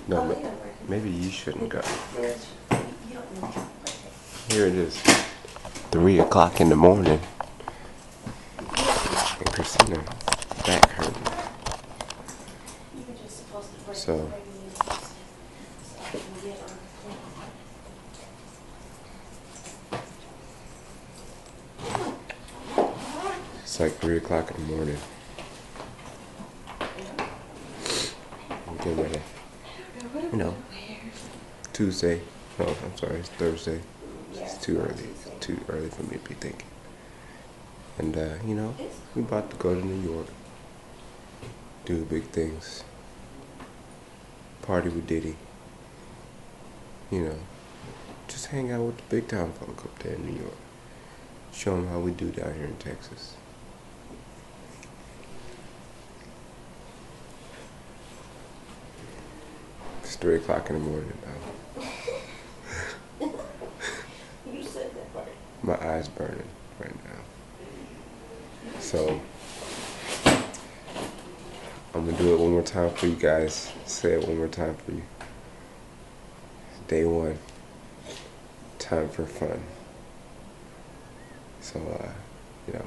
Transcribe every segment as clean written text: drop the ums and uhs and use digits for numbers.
No, but maybe you shouldn't go. Here it is, 3 o'clock in the morning, and Christina back hurting. So it's like 3 o'clock in the morning. I'm getting ready. You know, Tuesday. No, I'm sorry, it's Thursday. It's too early. It's too early for me to be thinking. And you know, we about to go to New York. Do big things. Party with Diddy. You know, just hang out with the big time folk up there in New York. Show them how we do down here in Texas. It's 3 o'clock in the morning now. You said that part. My eyes burning right now. So I'm gonna do it one more time for you guys. Say it one more time for you. Day one. Time for fun. So you know,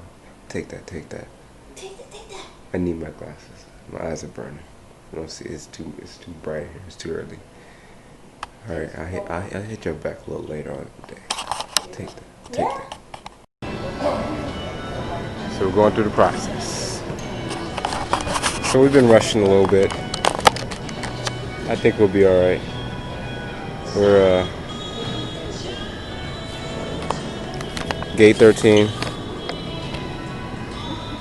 take that. Take that. I need my glasses. My eyes are burning. I don't see. It's too bright here. It's too early. All right, I'll hit your back a little later on in the day. Take that. So we're going through the process. So we've been rushing a little bit. I think we'll be all right. We're gate 13.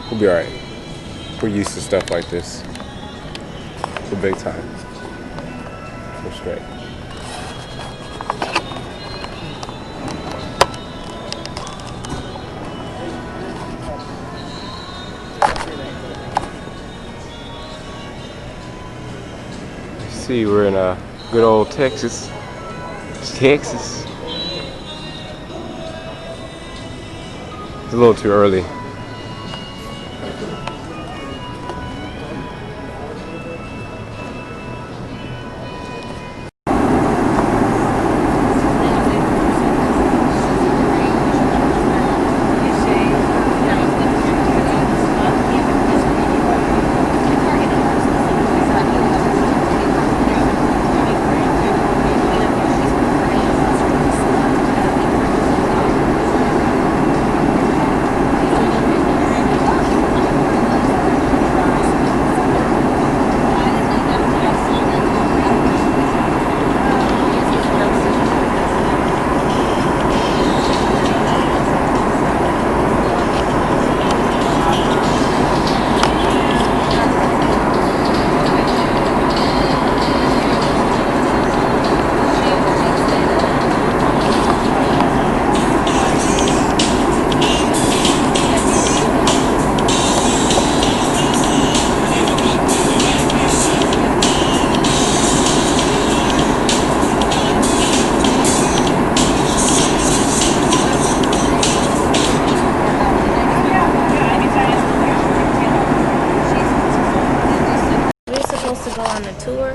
We'll be all right. We're used to stuff like this. We're big time. We're straight. See, we're in a good old Texas. It's Texas. It's a little too early.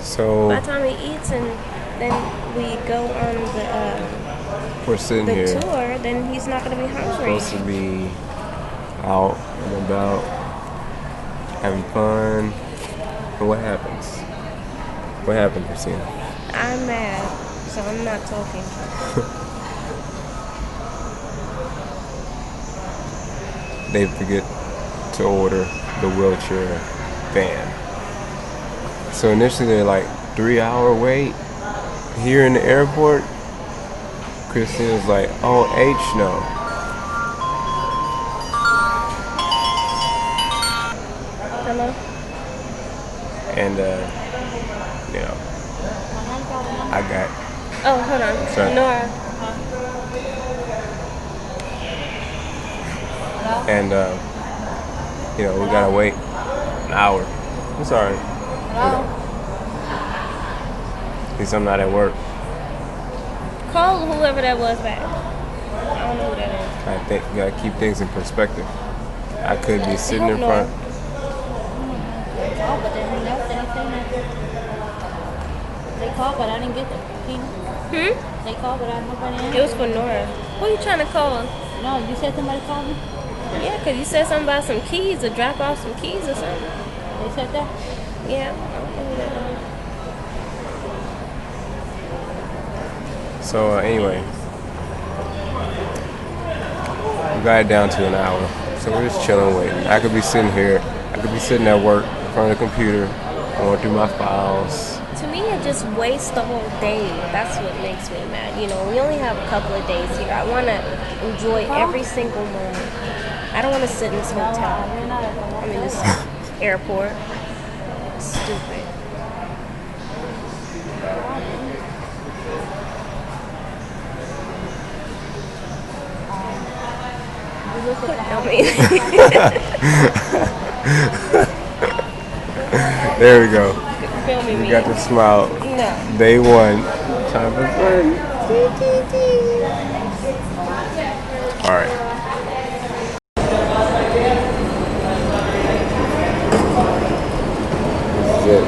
So by the time he eats and then we go on we're sitting here. The tour, then he's not going to be hungry. Supposed to be out and about, having fun. But what happens? What happened, Christina? I'm mad, so I'm not talking. They forget to order the wheelchair van. So initially they're like 3-hour wait here in the airport. Christina's like, oh, H no. Hello? And you know, I got. Oh, hold on. Sorry. Nora. And you know, we gotta wait an hour. I'm sorry. Hello? At least I'm not at work. Call whoever that was back. I don't know who that is. I think you gotta keep things in perspective. I could be sitting in front. They called, but I didn't get them. Hmm? They called, but nobody answered. It was for Nora. Who you trying to call? No, you said somebody called me? Yeah, because you said something about some keys or drop off some keys or something. They said that? Yeah. So anyway, we got it down to an hour. So we're just chilling, waiting. I could be sitting here. I could be sitting at work in front of the computer, going through my files. To me, it just wastes the whole day. That's what makes me mad. You know, we only have a couple of days here. I want to enjoy every single moment. I don't want to sit in this hotel. I mean, this airport. Stupid. I mean, There we go. filming We me. got the smile. No. Day one. Time for fun. All right. This is it.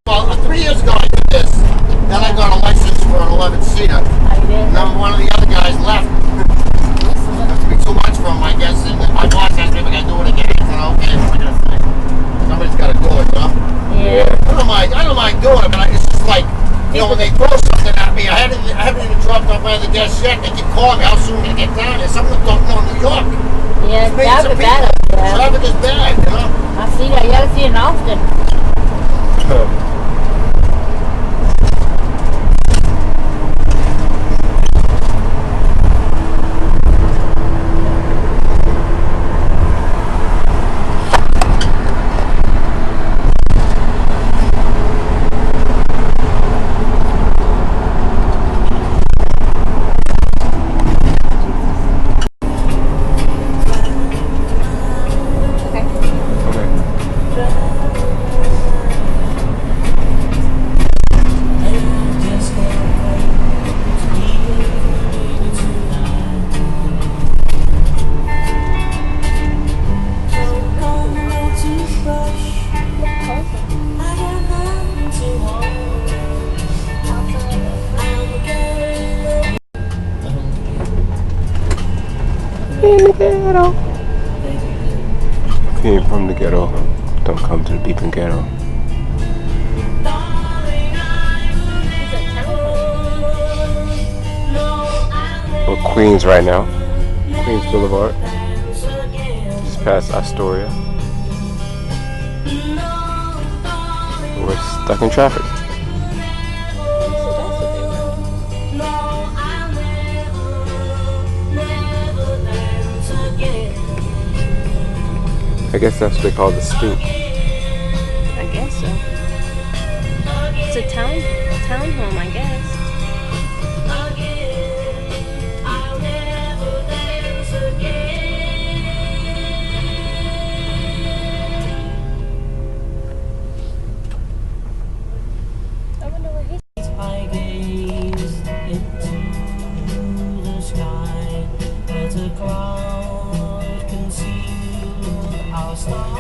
Well, 3 years ago I did this. Then I got a license for an 11-seater. And then one of the other guys left. That's be too much for him, I guess. And my boss asked me if I could do it again. I said, okay, what am I gonna say? Somebody's got to do it, you know? Yeah. I don't mind doing it, but it's just like, you know, when they throw something at me, I haven't even dropped off my other desk yet. They keep calling me, how soon can I get down there? Some of them don't know New York. Yeah, Millions of traffic bad up people. there. Traffic is bad, you know? I see that. You gotta see it often. Okay. In the ghetto. Came from the ghetto. Don't come to the beeping ghetto. We're Queens right now. Queens Boulevard. Just past Astoria. We're stuck in traffic. I guess that's what they call the stoop. I guess so. It's a townhome, I guess. I wonder where he's. I gaze into the sky, but a cloud concealed our star.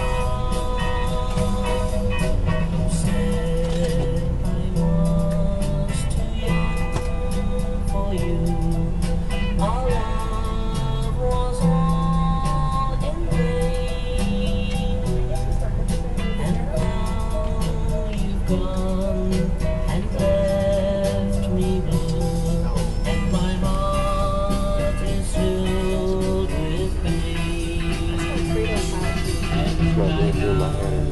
You said I was too young for you. Our love was all in vain, and now you've gone and left me blue, and my heart is filled with pain. And Not really in my head.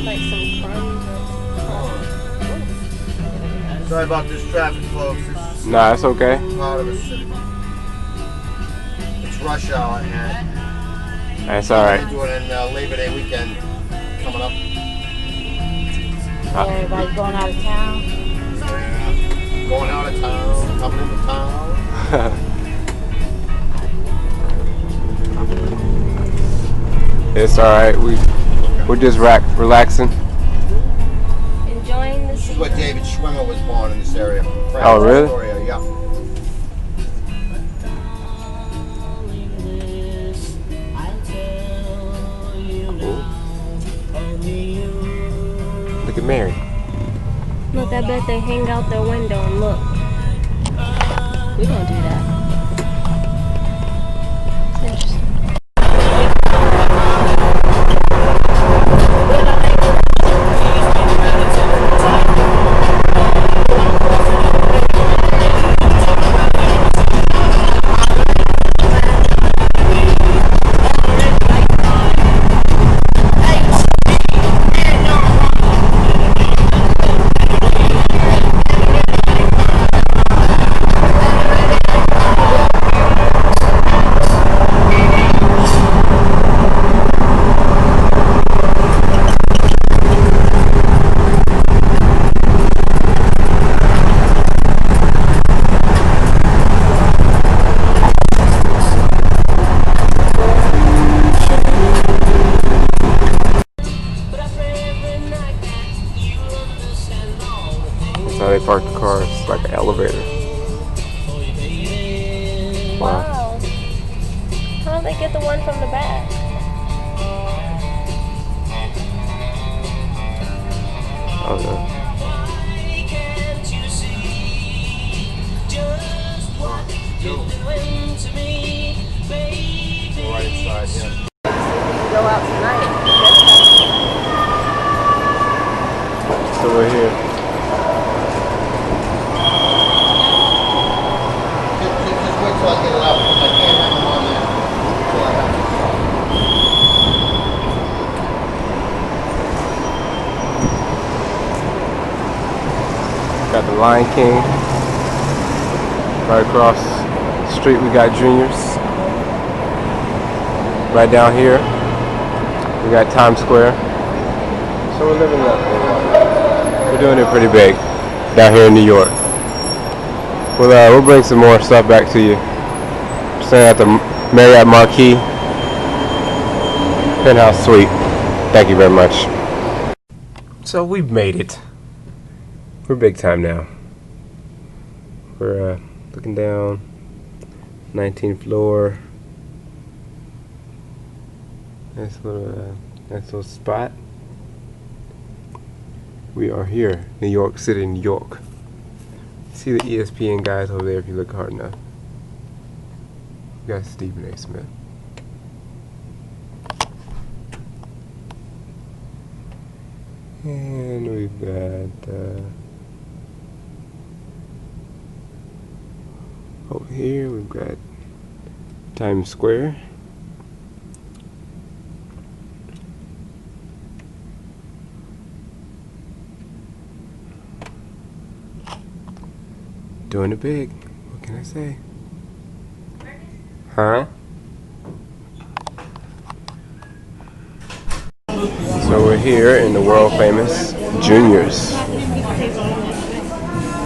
Like some crumbs. Sorry about this traffic, folks. This is Nah, it's okay. part of the city. It's rush hour, and That's alright. we're doing Labor Day weekend coming up. Everybody's going out of town. Yeah. Going out of town, coming into town. It's alright. We're just relaxing. Enjoying the This is season. where David Schwimmer was born in this area. Oh, really? Astoria, yeah. Look at Mary. Look, I bet they hang out their window and look. We gonna do that. It's interesting. That's how they park the cars, like an elevator. Wow. Wow. How did they get the one from the back? Oh no. Right inside, yeah. Go out tonight. So we're here. Just wait till I get it up, because I can't have them on there. Until I have Got the Lion King. Right across the street we got Junior's. Right down here we got Times Square. So we're living that. We're doing it pretty big down here in New York. We'll bring some more stuff back to you. Staying at the Marriott Marquis Penthouse Suite. Thank you very much. So we've made it. We're big time now. We're looking down, 19th floor. Nice little spot. We are here, New York City, New York. See the ESPN guys over there if you look hard enough. You got Stephen A. Smith. And we've got over here we've got Times Square. Doing it big. What can I say? Huh? So we're here in the world famous Junior's. You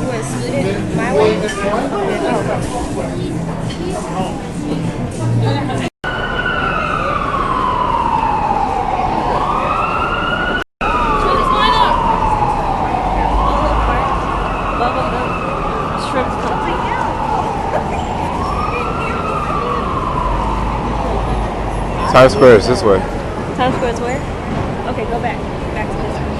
want to scoot it my way? Times Square is this way. Times Square is where? Okay, go back. Back to this one.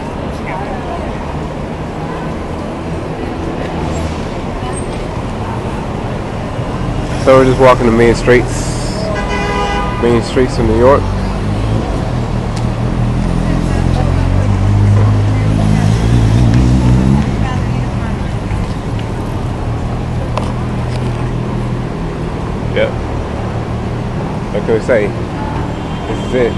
So we're just walking the main streets of New York. Yep. What can we say? This is it.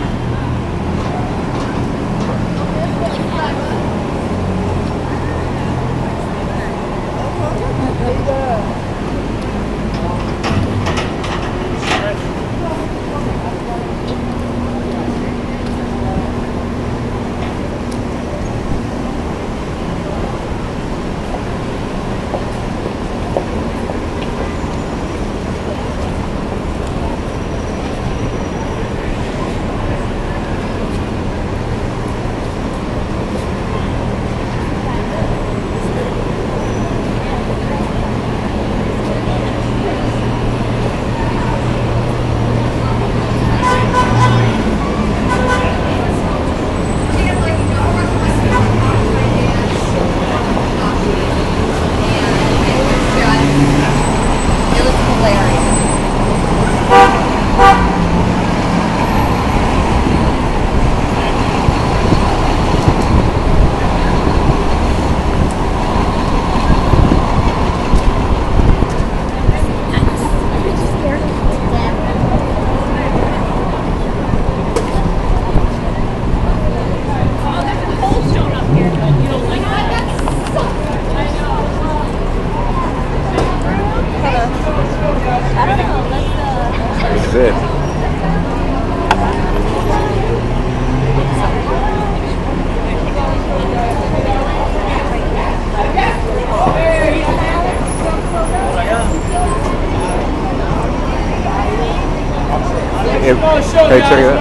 Hey, check it out.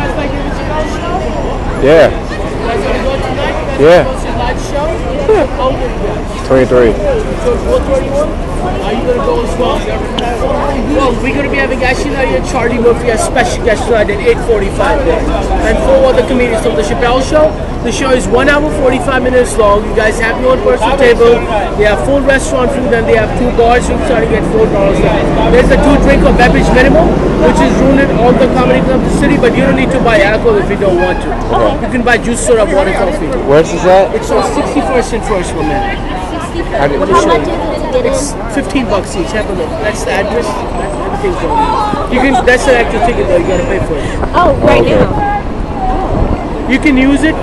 Yeah. Yeah. 23. Are you gonna go as well? Well, we're gonna be having Ashley and Charlie Murphy as special guests tonight at 8:45 there, and 4 other comedians from the Chappelle Show. The show is 1 hour 45 minutes long. You guys have your own personal table. They have full restaurant food and they have 2 bars starting at $4. There's a 2-drink of beverage minimum, which is ruled on the comedy club of the city, but you don't need to buy alcohol if you don't want to. You can buy juice, soda, water, coffee. Where's this at? It's on 61st and First, my man. How did How much is it to get in? It's $15 each. Have a look. That's the address. Everything's on there. You can. That's an actual ticket though. You gotta pay for it. Oh, right okay. now. You can use it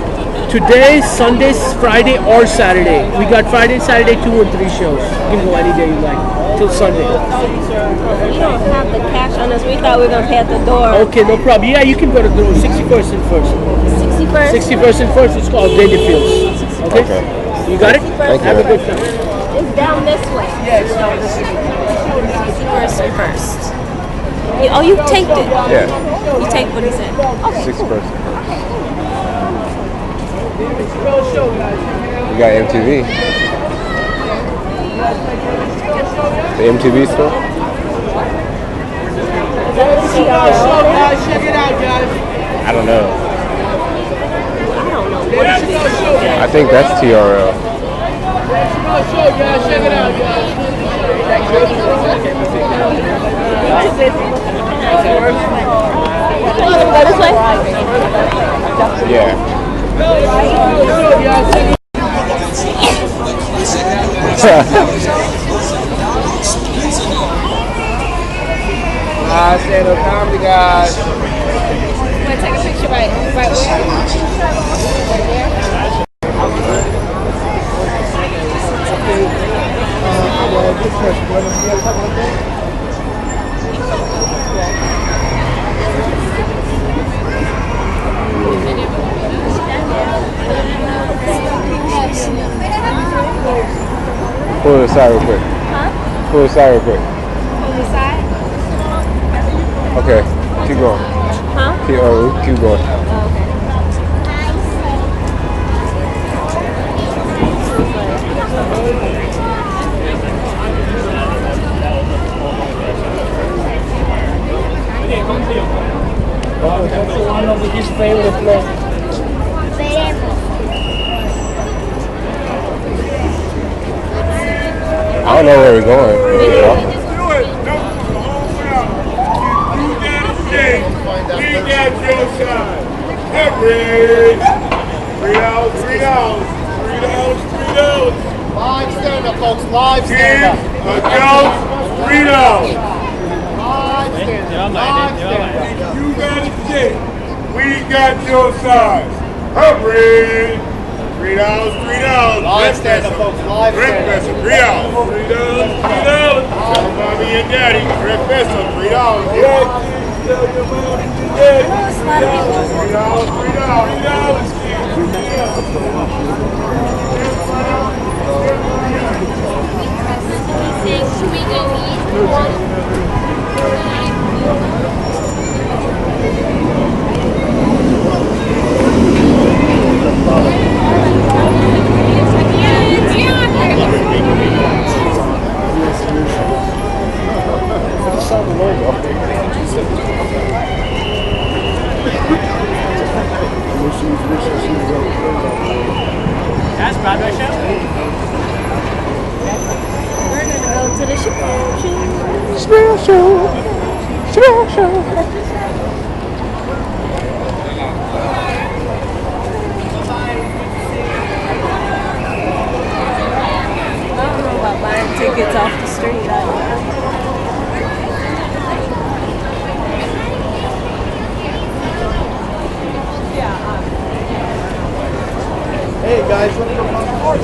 today, Sunday, Friday, or Saturday. We got Friday and Saturday 2 and 3 shows. You can go any day you like till Sunday. We don't have the cash on us. We thought we were gonna pay at the door. Okay, no problem. Yeah, you can go to the 61st and First. 61st. 61st and First. It's called Dangerfields. Okay. You got it. Thank Have you. a good time. It's down this way. Yeah, it's down this way. 61st and First. Oh, you taped it. Yeah. You taped what he said. Okay. 6 person. Chappelle Show, guys. You got MTV. The MTV store? Chappelle Show, guys. Check it out, guys. I don't know. Chappelle Show, guys. I think that's TRL. Chappelle Show, guys. Check it out, guys. You wanna go this way? Yeah. Stand-up comedy, guys. Want to take a picture right where? Pull it aside real quick. Huh? Pull it aside real quick. On the side? Okay, keep going. Huh? Keep going. That's one of his favorite places. I don't know where we're going. We got your side. Every $3. Live stand-up, folks. Live Kids, stand-up. adults, $3. Live stand-up. Live stand-up. You got a shit. We got your size. Every $3. Live stand-up, folks. Live Breakfast, stand-up. $3. Mommy and daddy, breakfast, $3. Yeah, tell your mom and your daddy. $3. Should we go That's Broadway show. We're gonna go to the Chappelle Show. I don't know about buying tickets off the street. Hey, guys, want to go popcorn?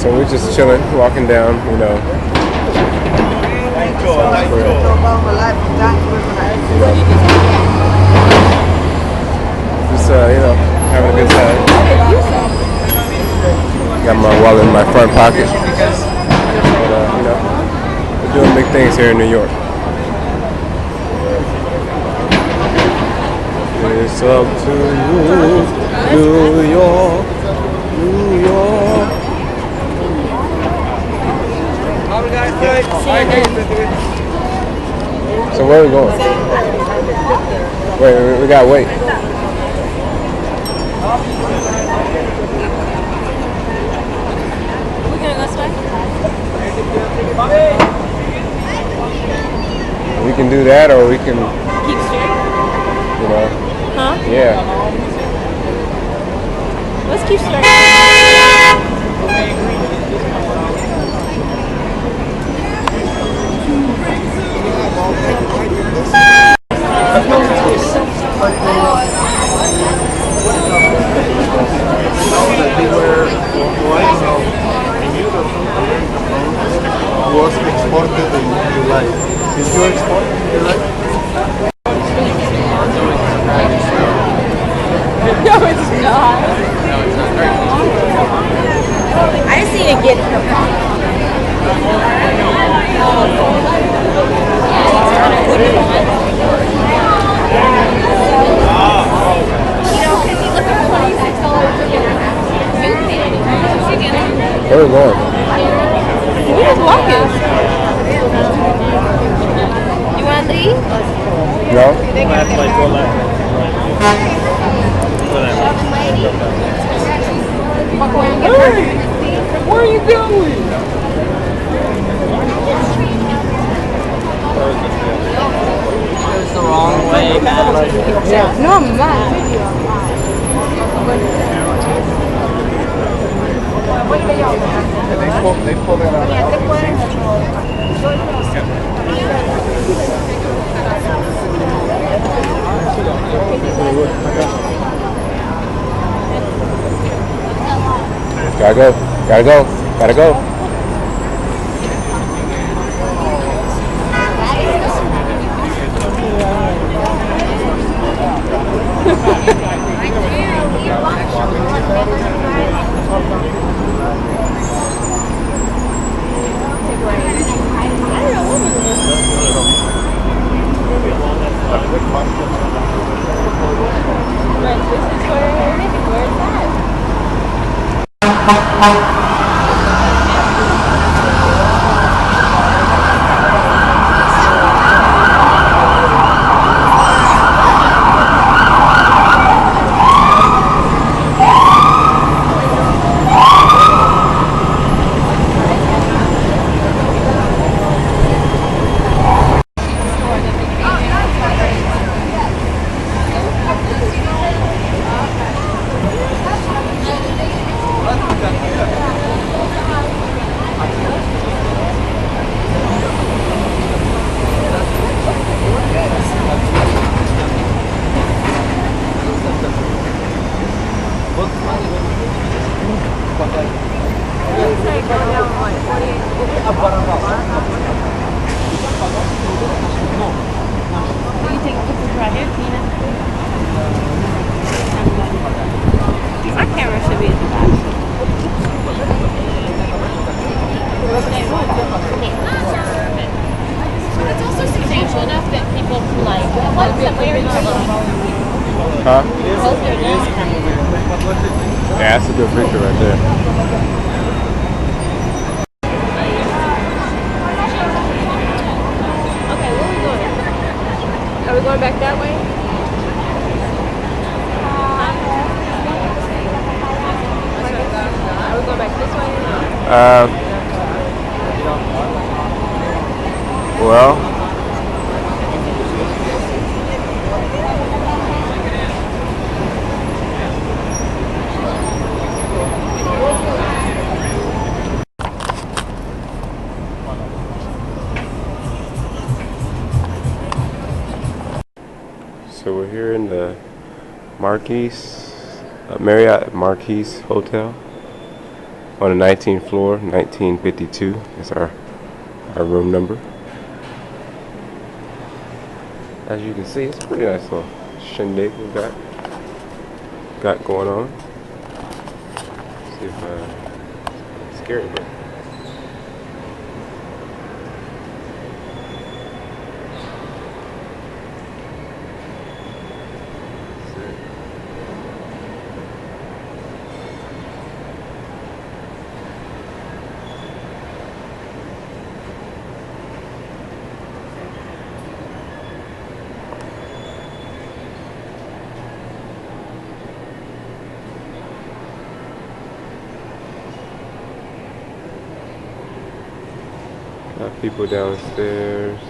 So we're just chilling, walking down, you know. Just you know, having a good time. Got my wallet in my front pocket. But you know, we're doing big things here in New York. It's up to you, New York, New York. So where are we going? Wait, we gotta wait. We're gonna go swim. We can do that, or we can, Keep straight. you know, Huh? yeah. Let's keep straight. Was exported in July. Did you export in July? No, it's not. I just need to get her Where are we going? We just walking. You want to leave? No? Where are you going? It's the wrong way, man. No, I'm not. They pull that out. Gotta go, gotta go, gotta go. My camera should be at the back. It's also substantial enough that people can like, what's the weird Huh? Yeah, that's a good picture right there. Okay, where are we going? Are we going back that way? Are we going back this way? Well, so we're here in the Marquise, Marriott Marquise Hotel. on the 19th floor, 1952 is our room number. As you can see, it's a pretty nice little shindig we got going on. Let's see if scary bit. Got people downstairs.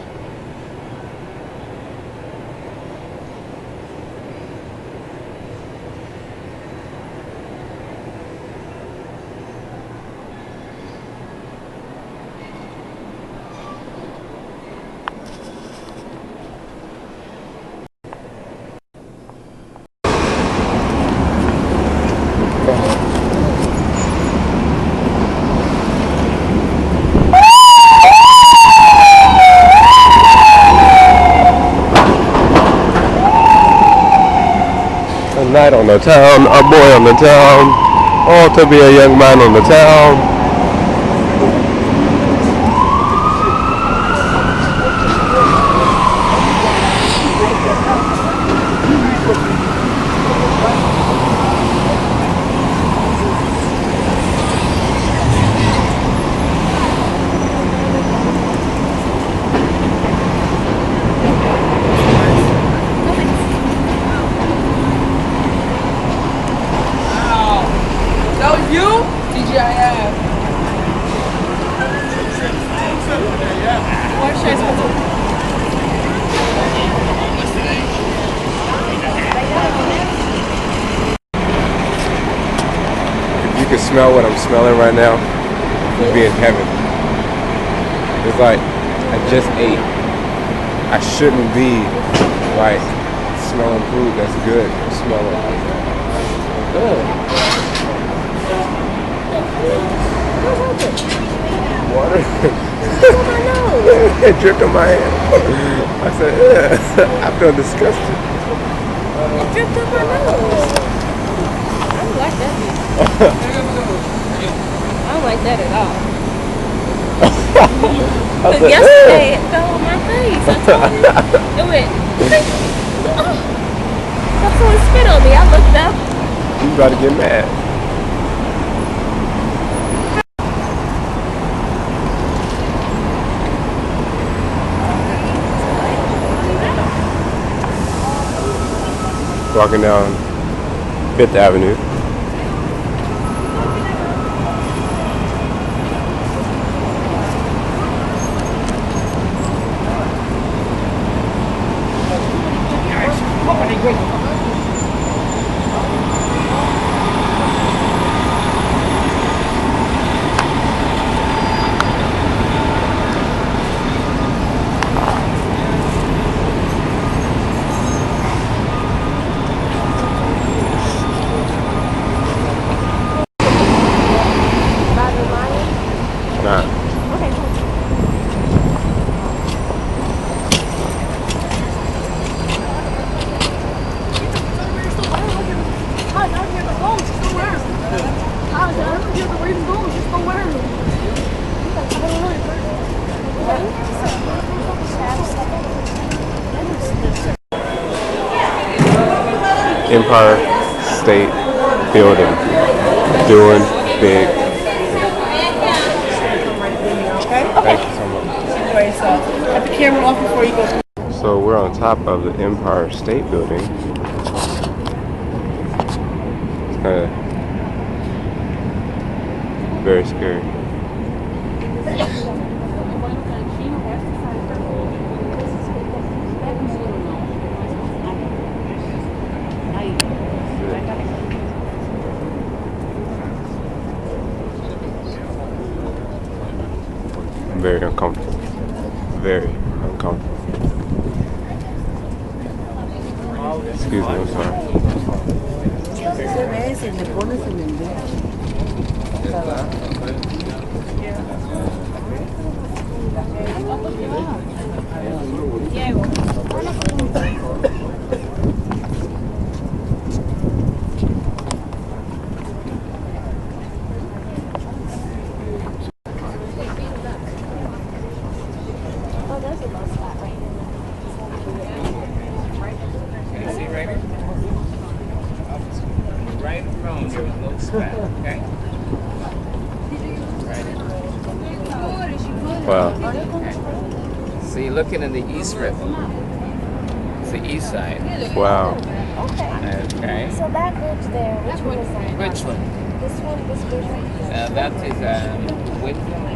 Night on the town, a boy on the town, all to be a young man on the town. You can smell what I'm smelling right now. You'd be in heaven. It's like I just ate. I shouldn't be like smelling food that's good. Smelling water. It dripped on my hand. I said, I feel disgusted. It dripped on my nose. I don't like that. I don't like that at all. Because yesterday it fell on my face. I told you. It went. Someone spit on me. I looked up. You about to get mad. Walking down 5th Avenue. Empire State Building, doing big. Thank you so much. Cut the camera off before you go. So we're on top of the Empire State Building. It's kind of very scary. Very uncomfortable. Very uncomfortable. Excuse me, I'm sorry. Oh, there's a low spot right here. Can you see right here? Right in front of you, a little spot, okay? Right. Wow. So you're looking in the East River. It's the east side. Wow. Okay. Okay. So that bridge there, which one is that? Which one? This one, this bridge right here. That is Whitfield.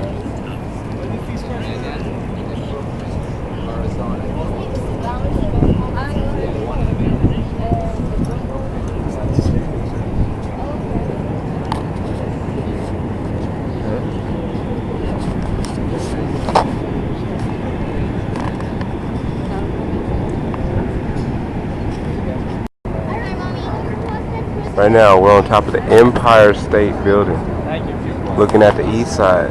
Right now, we're on top of the Empire State Building, looking at the east side.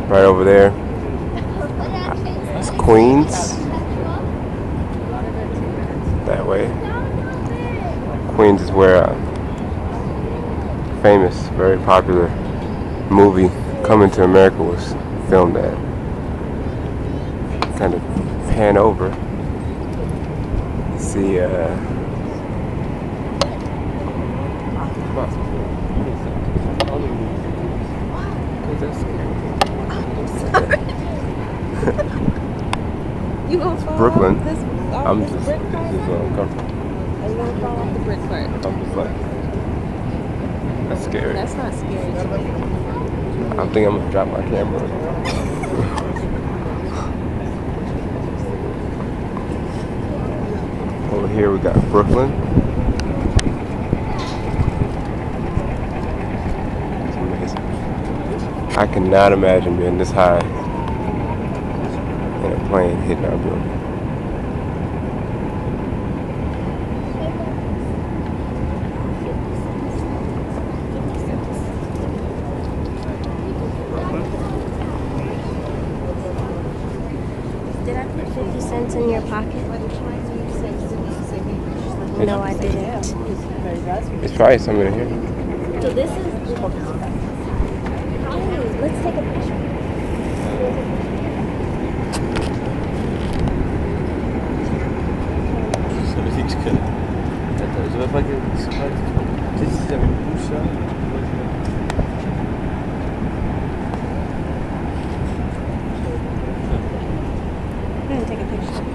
Right over there, it's Queens. That way. Queens is where a famous, very popular movie, Coming to America, was filmed at. Kind of pan over. See, You gonna fall Brooklyn. off this? I'm this just, brick this part? is uncomfortable. Are you gonna fall off the brick part? I'm just like, that's scary. That's not scary to me. I think I'm gonna drop my camera. Over here we got Brooklyn. It's amazing. I cannot imagine being this high in a plane hitting our building. Did I put 50 cents in your pocket? No, I didn't. It's probably something in here. So this is. Hey, let's take a picture. I'm gonna take a picture.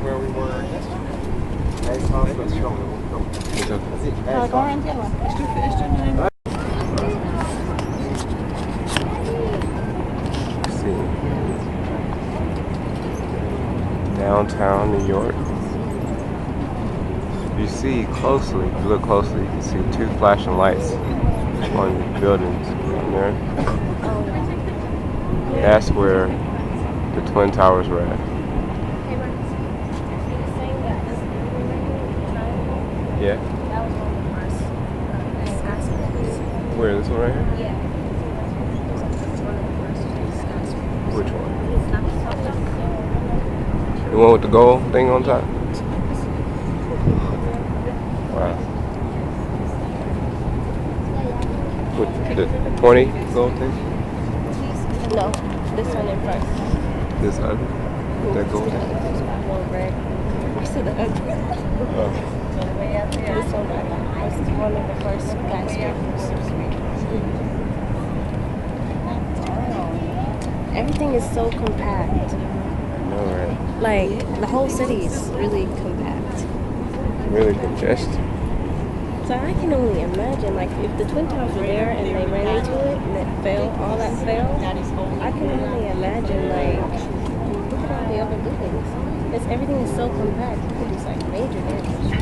Where we were Let's see. Downtown New York. If you see closely, if you look closely, you can see two flashing lights on the buildings down there. That's where the Twin Towers were at. Yeah. That was one of the first skyscrapers. Where, this one right here? Yeah. It was one of the first skyscrapers. Which one? Not the top. The one with the gold thing on top? Wow. With the 20 gold thing? No, this one in first. This other? That gold thing? One red. I said the other. Oh. This one was one of the first skyscrapers. Everything is so compact. No, right? Like, the whole city is really compact. Really congested. So I can only imagine, like, if the Twin Towers were there and they ran into it and it fell, all that fell, I can only imagine, like, look at all the other buildings. Everything is so compact, you could do, like, major damage.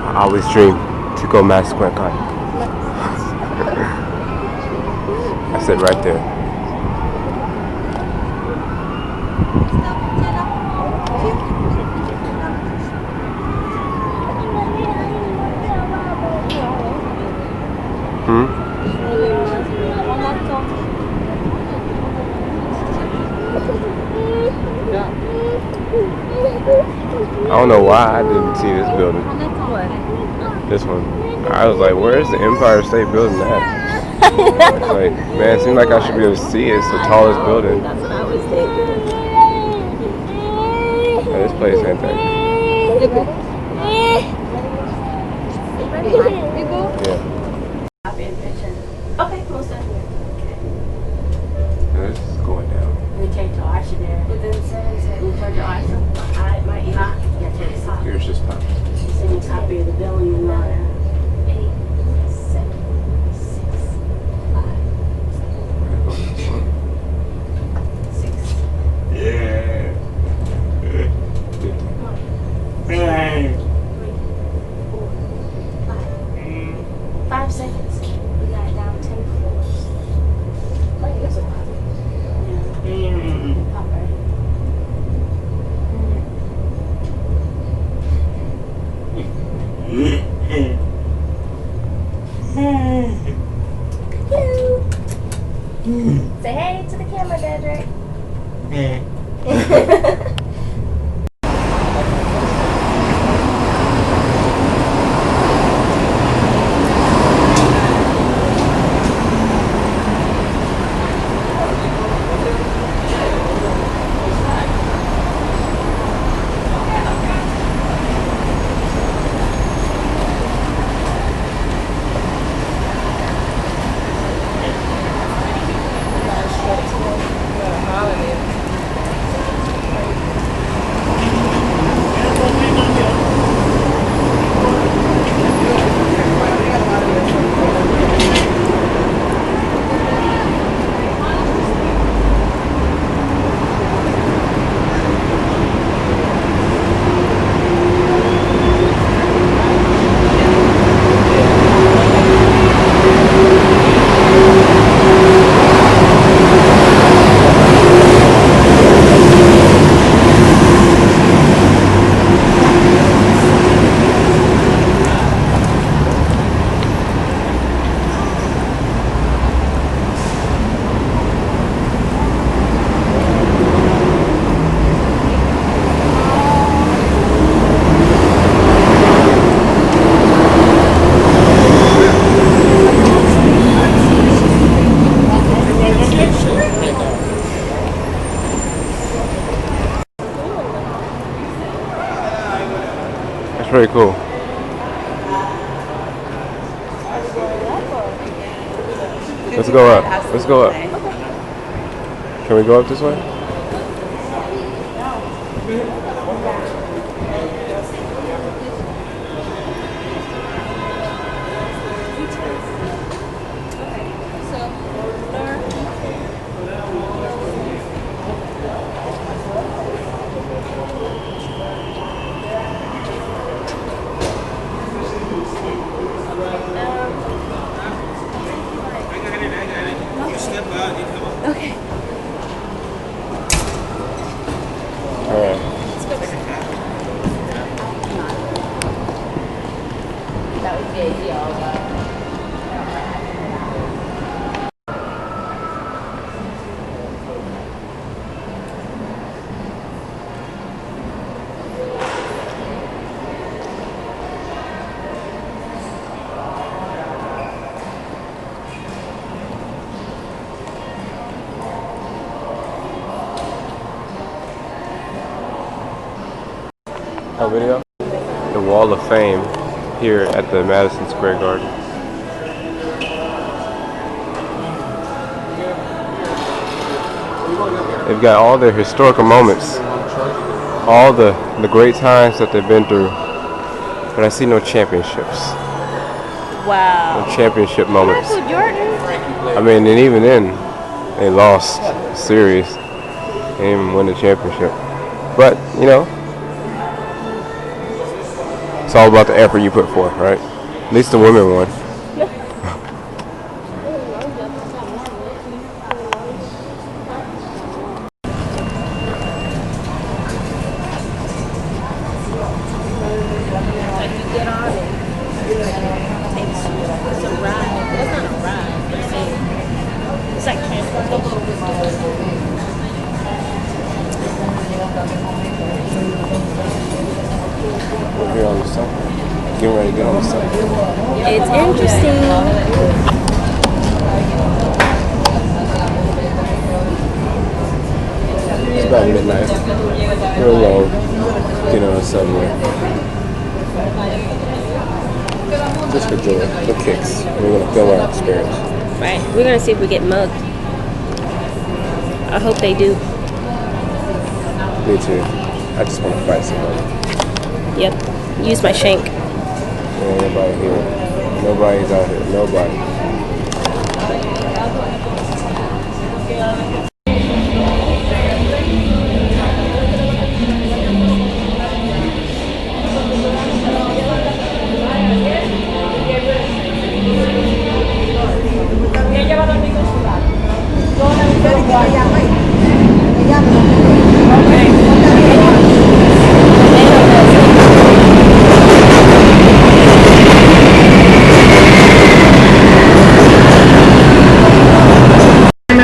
I always dream to go Massaquoi. I said right there. I don't know why I didn't see this building. This one. I was like, where's the Empire State Building at? Like, man, it seems like I should be able to see it. It's the tallest building. That's what I was thinking. Yeah, this place ain't that good. Yeah. Okay, close that. This is going down. Here's just pop. Copy of the billing and all that. 8, 7, 6, 5. Yeah. 5 seconds. We got down 10 floors. Like, it's a lot. Pop right. Say hey to the camera, Dedrick. That's pretty cool. Let's go up. Let's go up. Can we go up this way? Okay. All right. Oh, video? The Wall of Fame here at the Madison Square Garden. They've got all their historical moments, all the great times that they've been through, but I see no championships, Wow. no championship moments. Michael Jordan? I mean, and even then, they lost series. They didn't even win the championship. But, you know, it's all about the effort you put forth, right? At least the women won. It's like transportation. We're here on the subway. Getting ready to get on the subway. It's interesting. It's about midnight. We're alone. Getting on the subway. Just for joy, for kicks. We're gonna film our experience. Right. We're gonna see if we get mugged. I hope they do. Me too. I just want to fight someone. Yep. Use my shank. There ain't nobody here. Nobody's out here. Nobody.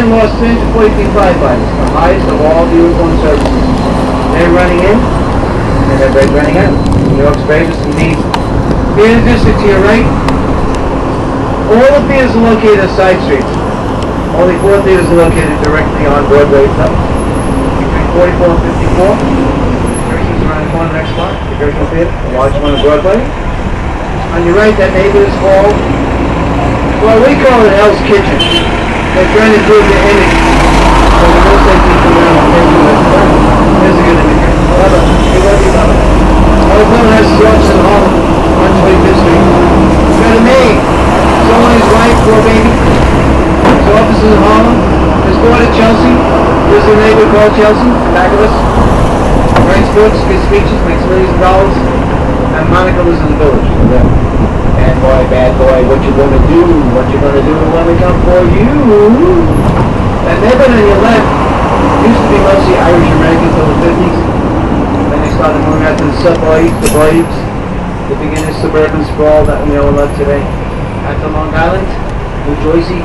Lost 240 feet firefighters, the highest of all the uniform services. They're running in, and everybody's running out. New York's bravest indeed. Theater district to your right. All the theaters are located on side streets. Only 4 theaters are located directly on Broadway itself. Between 44 and 54. Everything's around the corner next block. The Gershwin Theater, the largest one on Broadway. On your right, that neighbor's hall. Well, we call it Hell's Kitchen. They're trying to improve the image. So the real estate people around the thinking that, there's a good image. However, we love you, brother. Oakland has office in Harlem, on 25th Street. Go to me. Someone his wife, poor baby. His office is in Harlem. His daughter, Chelsea. Lives in a neighborhood called Chelsea, back of us. Writes books, gives speeches, makes millions of dollars. And Monica lives in the village. Bad boy, what you gonna do? What you gonna do when we come for you? That neighborhood on your left used to be mostly Irish Americans till the 50s. Then they started moving out to the suburbs, the Braves, the beginning suburban sprawl that we know and love today. Out to Long Island, New Jersey,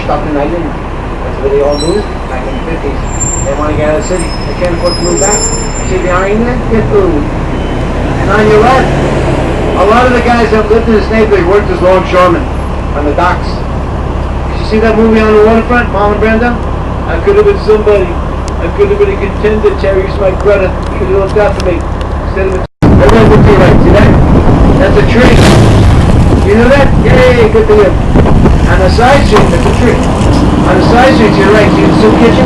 Staten Island. That's where they all moved back in the 50s. They want to get out of the city. They can't afford to move back. See the irony there? Get food. And on your left, a lot of the guys that lived in this neighborhood worked as longshoremen on the docks. Did you see that movie on the waterfront, Marlon Brando? I could have been somebody. I could have been a contender. Terry's my brother. He could have looked out for me. Instead of a... Everyone look to your right. See that? That's a tree. You know that? Yay, good to hear. On the side street, that's a tree. On the side street to your right, see the soup kitchen?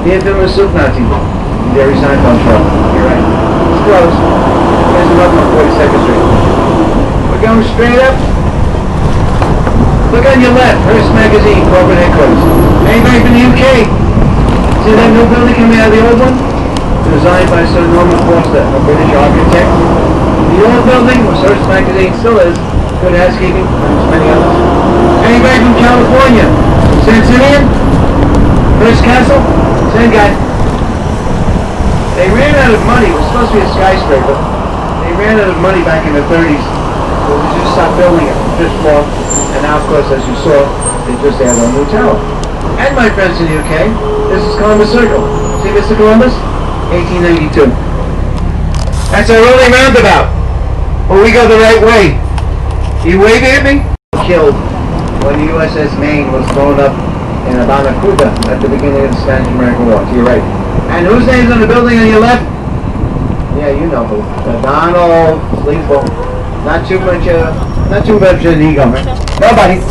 The infamous soup Nazi. Jerry Seinfeld show. You're right. It's close. There's another on 42nd Street. We're going straight up. Look on your left, Hearst Magazine, corporate headquarters. Anybody from the UK? See that new building coming out of the old one? Designed by Sir Norman Foster, a British architect. The old building was Hearst Magazine, still is. Good housekeeping, and many others. Anybody from California? San Simeon? Hearst Castle? Same guy. They ran out of money. It was supposed to be a skyscraper. They ran out of money back in the 30s. So they just stopped building it, fifth floor. And now, of course, as you saw, they just added a new tower. And my friends in the UK, this is Columbus Circle. See Mr. Columbus? 1892. That's our only roundabout. But we go the right way. You waving at me? Killed when the USS Maine was blown up in Habana, Cuba at the beginning of the Spanish-American War. To your right. And whose name's on the building on your left? The Yeah, you know who. Donald, Sleepo. Not too much of an ego, man. Nobody.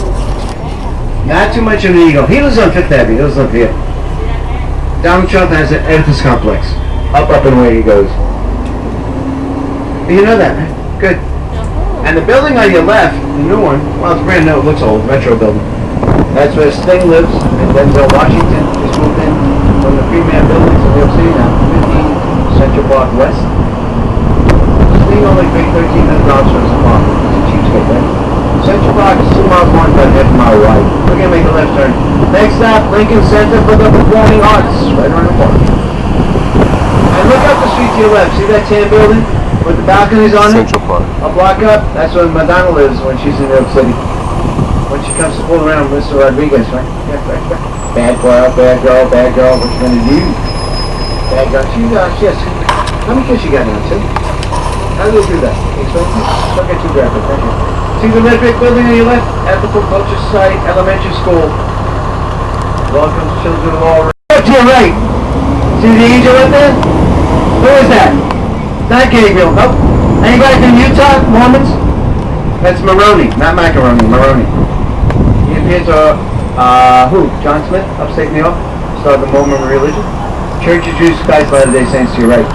Not too much of an ego. He lives on Fifth Avenue. He lives up here. Donald Trump has an Oedipus complex. Up and away he goes. You know that, man. Good. And the building on your left, the new one, well, it's brand new. It looks old. Metro building. That's where Sting lives. And Denzel Washington just moved in from the Freeman buildings in New York City now. 15 Central Park West. Sting only paid $1,300 for his apartment. It's a cheapskate, right? Central Park is 2 miles long, but half a mile wide. We're gonna make a left turn. Next stop, Lincoln Center for the Performing Arts, right around the corner. And look up the street to your left. See that tan building with the balconies on it? Central Park. A block up. That's where Madonna lives when she's in New York City. When she comes to pull around Mr. Rodriguez, right? Yeah, right. Bad girl, bad girl, bad girl. What you gonna do? Bad girl. She has. How many kids you got now, too? How do they do that? Don't get too graphic, thank you. See the red brick building on your left? Ethical Culture Society Elementary School. Welcome to children of all. To your right. See the angel right there? Who is that? Not Gabriel. Nope. Anybody from Utah? Mormons? That's Maroney, not macaroni. Maroney. He appears to who? John Smith, upstate New York. Started the Mormon religion. Church of Jesus Christ Latter-day Saints to your right.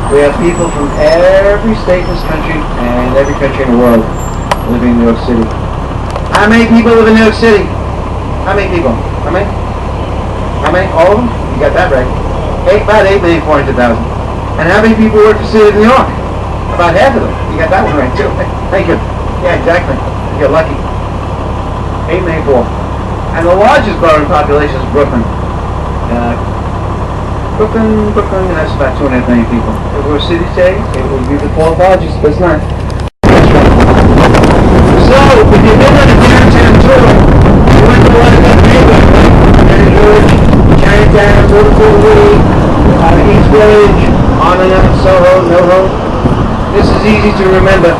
We have people from every state in this country and every country in the world living in New York City. How many people live in New York City? How many people? How many? How many? All of them? You got that right. About 8,400,000. And how many people work for the city of New York? About half of them. You got that one right too. Thank you. Yeah, exactly. You're lucky. 8,400,000. And the largest borough in population is Brooklyn. Brooklyn has about 2.5 million people. If we're a city today, it would be the fourth largest, but it's not. So, if you've been on a downtown tour, you went to a lot of good neighborhoods, right? George, Chinatown, Liverpool, East Village, on and on, Soho, NoHo. This is easy to remember.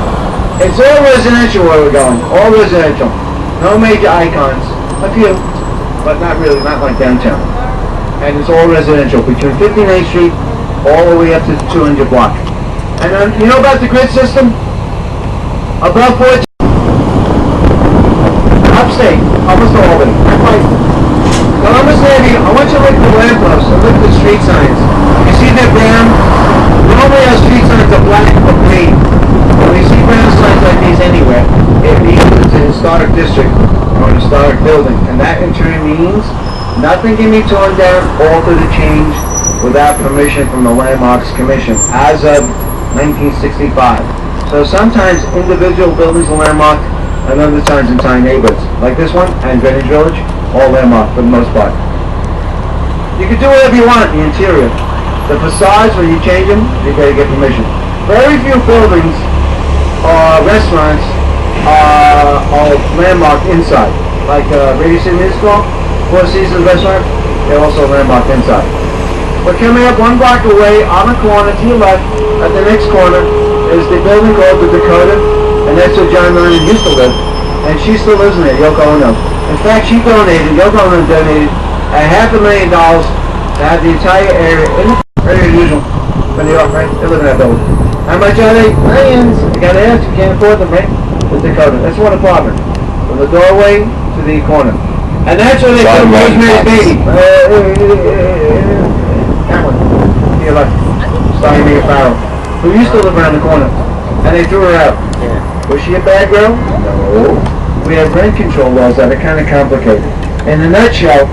It's all residential where we're going. All residential. No major icons. A few, but not really, not like downtown. And it's all residential between 59th Street all the way up to the 200 block. And you know about the grid system? Above 14, upstate, almost Albany. Columbus Navy, I want you to look at the lampposts and look at the street signs. You see they're brown? Normally our street signs are black or green. When you see brown signs like these anywhere, it means it's a historic district or an historic building. And that in turn means nothing can be torn down, altered, or changed without permission from the Landmarks Commission as of 1965. So sometimes individual buildings are landmarked, and other times entire neighborhoods. Like this one, and Greenwich Village, all landmarked for the most part. You can do whatever you want in the interior. The facades, when you change them, you gotta get permission. Very few buildings or restaurants are landmarked inside. Like Radio City Music Hall, Four Seasons Restaurant, they're also landmarked inside. We're coming up 1 block away on the corner to your left, at the next corner, is the building called the Dakota, and that's where John Lennon used to live, and she still lives in there, Yoko Ono. In fact, Yoko Ono donated $500,000 to have the entire area, very unusual for New York, right? They live in that building. How much are they? Millions. You gotta ask, you can't afford them, right? The Dakota, that's one apartment, from the doorway to the corner. And that's where they put Rosemary's Baby. That one. To your left. Starting Mia Farrow, who used to live around the corner. And they threw her out. Was she a bad girl? No. We have rent control laws that are kind of complicated. In a nutshell,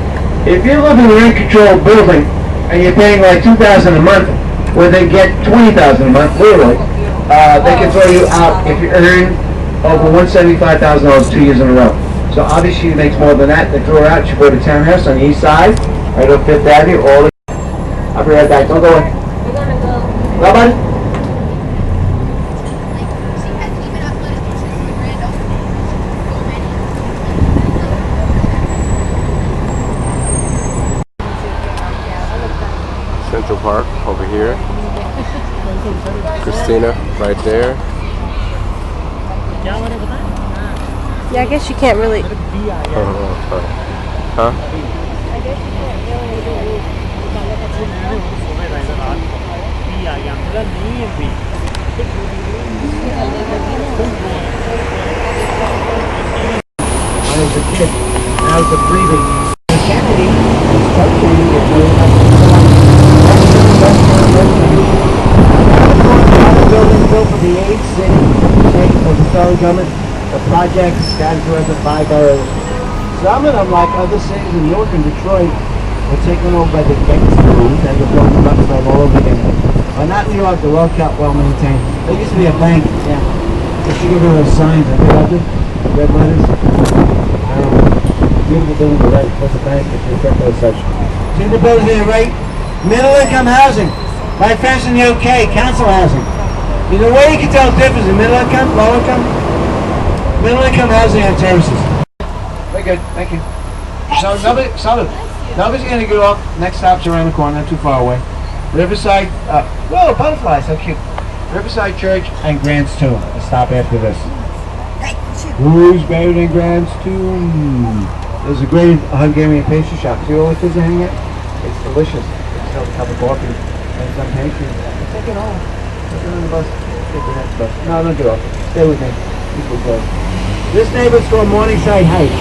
if you live in a rent control building and you're paying like $2,000 a month, where they get $20,000 a month, literally, they can throw you out if you earn over $175,000 2 years in a row. So obviously she makes more than that. They threw her out. She bought a townhouse on the east side, right off Fifth Avenue. I'll be right back. Don't go away. We're gonna go. Bye, buddy. Central Park over here. Christina right there. Yeah, I guess you can't really. Huh? I guess you can't really. When I was a kid, and I was a breathing. Kennedy was frustrating at building built for the AIDS city, state for the federal government. The projects scattered throughout the 5 boroughs. Some of them, like other cities in New York and Detroit, were taken over by the gangsters and the building up all over again. But not New York, the well kept, well maintained. There used to be a bank, yeah. Just to give her those signs, I think I did. Red letters. Beautiful building to the right, plus a bank if you think those such. See the building to the right? Middle income housing. My friends in the UK, council housing. You know, way you can tell the difference in middle income, low income? Middle income housing and services. Very good, thank you. So nobody's gonna get off. Next stop's around the corner, not too far away. Riverside, whoa, butterflies, how cute. Riverside Church and Grant's Tomb. We'll stop after this. Who's better than Grant's Tomb? There's a great Hungarian pastry shop. See all the kids that hang out? It's delicious. They sell a cup of coffee and some pastry. Take it home. Take it on the bus. Take the next bus. No, don't get off. Stay with me. People close. This neighborhood's called Morningside Heights.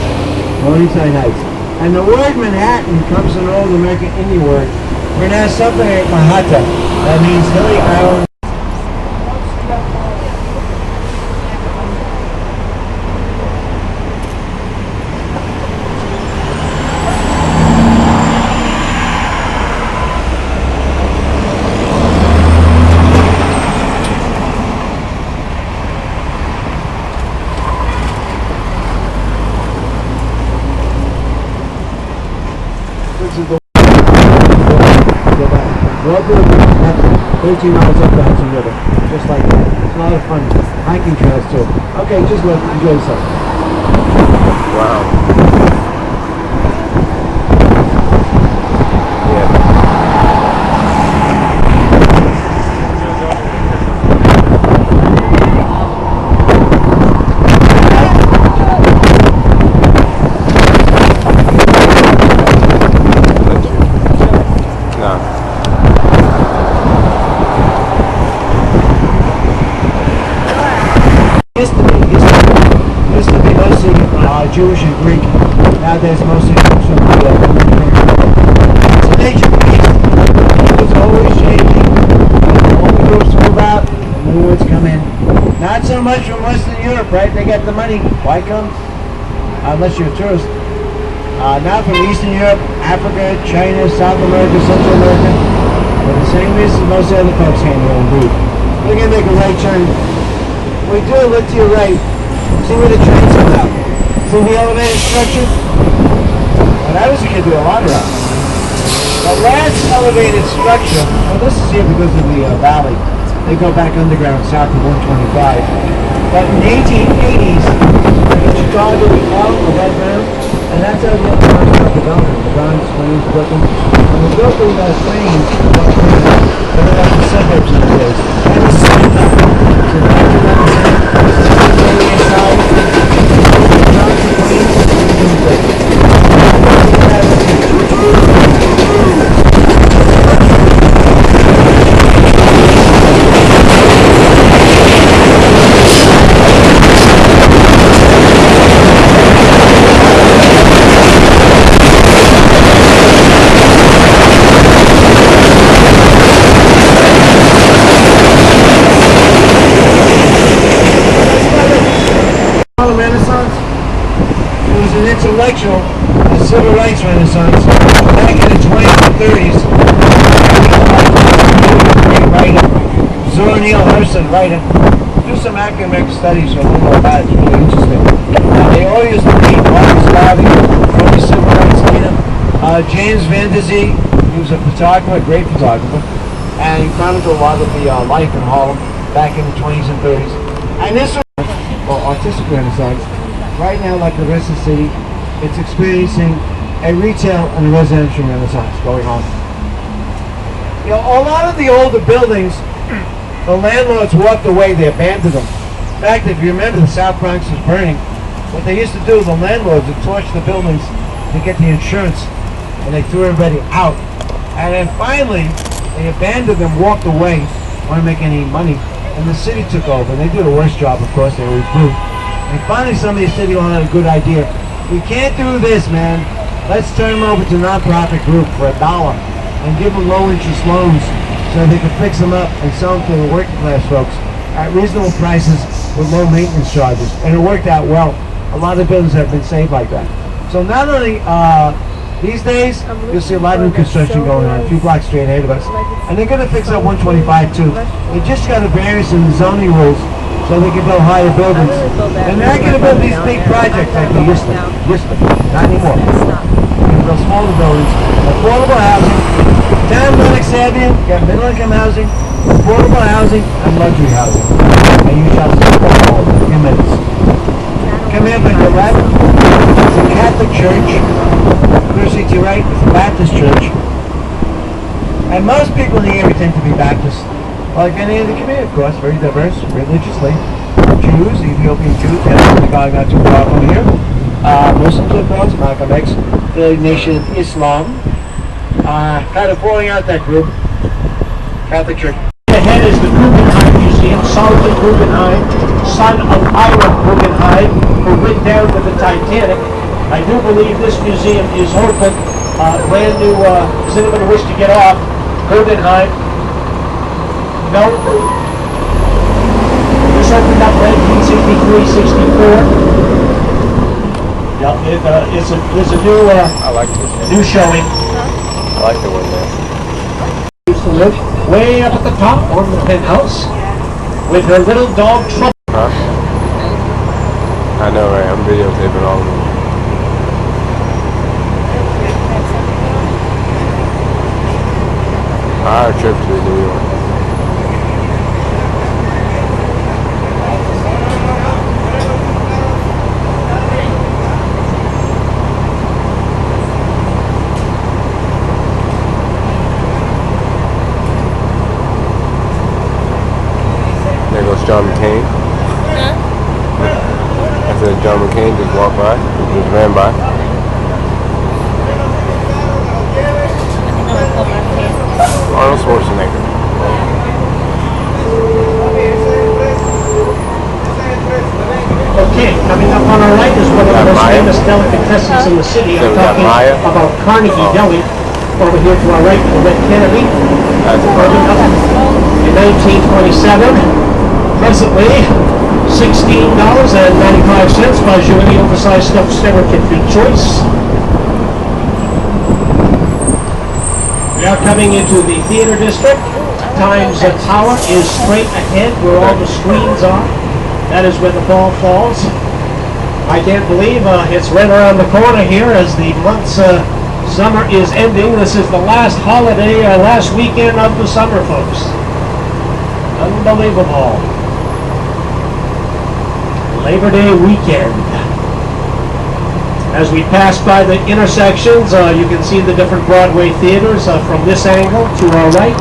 Morningside Heights. And the word Manhattan comes from an old American Indian word. Pronounced something like Mahata. That means hilly island. Go up the 13 miles up the Hudson River, just like that. It's a lot of fun. Hiking trails too. Okay, just look, enjoy yourself. Wow. Jewish and Greek. Nowadays, mostly comes from the it's a nature beast. It was always changing. Old groups move out, new ones come in. Not so much from Western Europe, right? They get the money. Why come? Unless you're a tourist. Not from Eastern Europe, Africa, China, South America, Central America. For the same reason most other folks came here indeed. We're going to make a right turn. When we do it, look to your right. See where the trains come out. See the elevated structure? When I was a kid, there were a lot of that. The last elevated structure, well, this is here because of the valley. They go back underground south of 125. But in the 1880s, in Chicago, we found the Red Mound, and that's how the underground started developing. The Bronx, Queens, Brooklyn. And we built these trains, they were like the suburbs of the days. And the same time. So back to that inside. Intellectual and civil rights renaissance back in the 20s and 30s. Great writer, Zora Neale Hurston writer. Do some academic studies or a little about it. It's really interesting. They all used to meet Marcus Garvey, former civil rights leader, James Van Der Zee. He was a photographer, a great photographer, and he chronicled a lot of the life in Harlem back in the 20s and 30s. And this was artistic renaissance. Right now, like the rest of the city, it's experiencing a retail and a residential renaissance going on. You know, a lot of the older buildings, the landlords walked away, they abandoned them. In fact, if you remember, the South Bronx was burning. What they used to do, the landlords would torch the buildings to get the insurance, and they threw everybody out. And then finally, They abandoned them, walked away, weren't making any money, and the city took over. And they did a worse job, of course, they always do. And finally somebody at City Hall had a good idea. We can't do this, man. Let's turn them over to a non-profit group for $1 and give them low-interest loans so they can fix them up and sell them to the working class folks at reasonable prices with low maintenance charges. And it worked out well. A lot of buildings have been saved like that. So not only these days, you'll see a lot of new construction going on, a few blocks straight ahead of us. And they're going to fix up 125 too. They just got a variance in the zoning rules so they can build higher buildings. And they're not going to build these big projects like they used to. Not anymore. They're going to build smaller buildings, affordable housing. Down Lenox Avenue, you got middle income housing, affordable housing, and luxury housing. And you shall see all in a few minutes. Come here by your left. It's a Catholic church. Clearly to your right is a Baptist church. And most people in the area tend to be Baptist. Like any other community, of course, very diverse religiously. Jews, Ethiopian Jews, and synagogue not too far from here. Muslims, of course, Malcolm X, the Nation of Islam. Kind of pulling out that group. Catholic Church. Ahead is the Guggenheim Museum, Solomon Guggenheim, son of Ira Guggenheim, who went down with the Titanic. I do believe this museum is open, brand new. Does anyone wish to get off? Guggenheim. No. This opened up 1963-64. Yep, there's a new I like this. new showing. I like the one there. Used to live way up at the top on the penthouse with her little dog Trouble. Huh? I know, right? I'm videotaping all of them. Our trip to New York. There goes John McCain. I said John McCain just walked by, just ran by. Arnold Schwarzenegger. Okay, coming up on our right is one of the most famous delicatessens in the city. I'm talking about Carnegie Deli. Over here to our right, the Red Kennedy. Opened up in 1927. Presently, $16.95 buys you any oversized stuffed sandwich at your choice. We are coming into the theater district. Times Tower is straight ahead where all the screens are. That is where the ball falls. I can't believe it's right around the corner here as the month's summer is ending. This is the last holiday, last weekend of the summer, folks. Unbelievable. Labor Day weekend. As we pass by the intersections, you can see the different Broadway theaters from this angle to our right.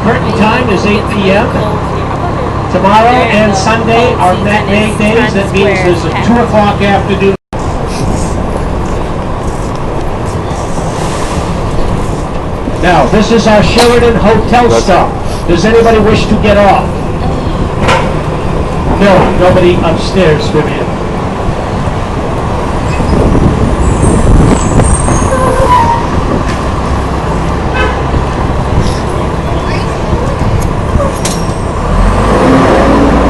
Curtain time is 8 p.m. Tomorrow and Sunday are matinee days. That means there's a 2 o'clock afternoon. Now, this is our Sheraton Hotel stop. Does anybody wish to get off? No, nobody upstairs, Vivian.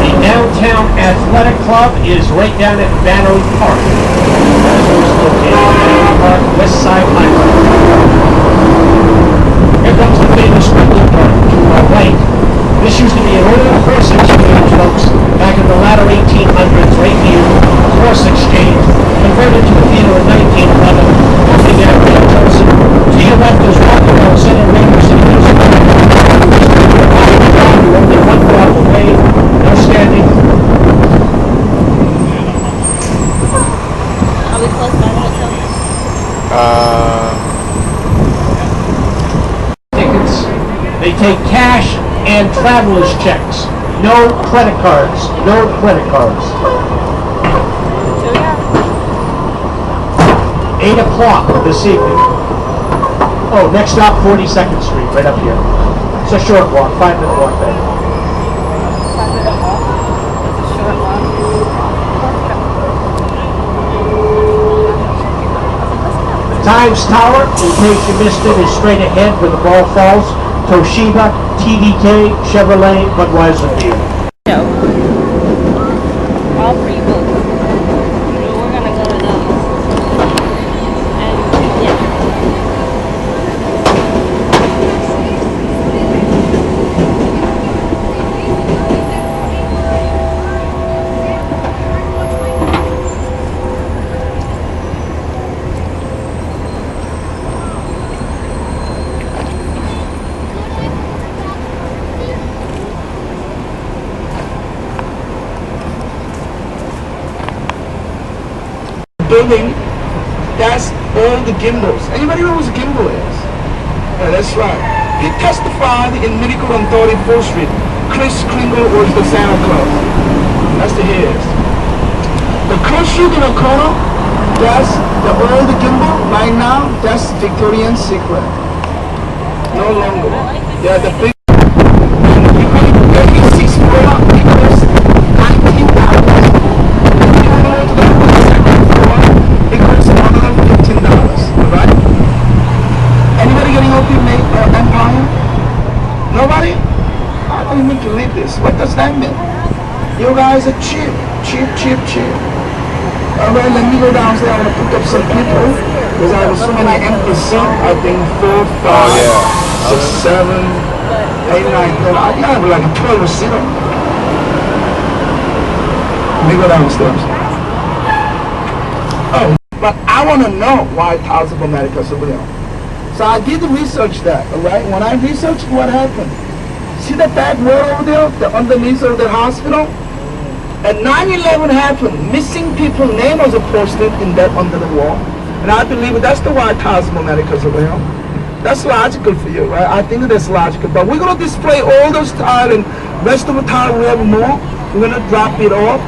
The Downtown Athletic Club is right down at Battery Park. That is where it's located, Battery Park, West Side Highway. Here comes the famous Wembley Park to our right. This used to be an old horse exchange, folks, back in the latter 1800s, right here. Horse exchange, converted to a theater in 1911. Looking at Bill Jolson. To your left is Rockefeller Center, Radio City Music. You're only 1 block away. No standing. Are we close by the hotel? Tickets. They take cash and traveler's checks. No credit cards. No credit cards. 8 o'clock this evening. Oh, next stop, 42nd Street, right up here. It's a short walk, 5-minute walk there. Times Tower, in case you missed it, is straight ahead where the ball falls. Toshiba, TDK, Chevrolet, Budweiser beer. No. All pre-booked. We're gonna go to those. And yeah. Building, that's all the gimbals. Anybody know what a gimbal is? Yeah, that's right. He testified in Medical on 34th Street. Chris Kringle was the Santa Claus. That's the his. The cruise ship in a corner, that's the old gimbal. Right now, that's Victoria's Secret. No longer. Yeah, the big. Every 6 floor, it costs $19. It costs another $15, alright? Anybody getting up in Empire? Nobody? I don't even believe this. What does that mean? You guys are cheap. Alright, let me go downstairs. I'm gonna pick up some people because I have so many empty seats. I think 4, 5, 6, 7, 8, 9, 10. I think I have like a 12 seater. Let me go downstairs. Oh, but I want to know why Thousand Medical Civilian. So I did research that, alright? When I researched what happened, see the back wall over there, the underneath of the hospital? And 9/11 happened. Missing people name was posted in that under the wall. And I believe that's the White House Medical Civilian. That's logical for you, right? I think that's logical. But we're going to display all those tiles and rest of the tile we have more. We're going to drop it off.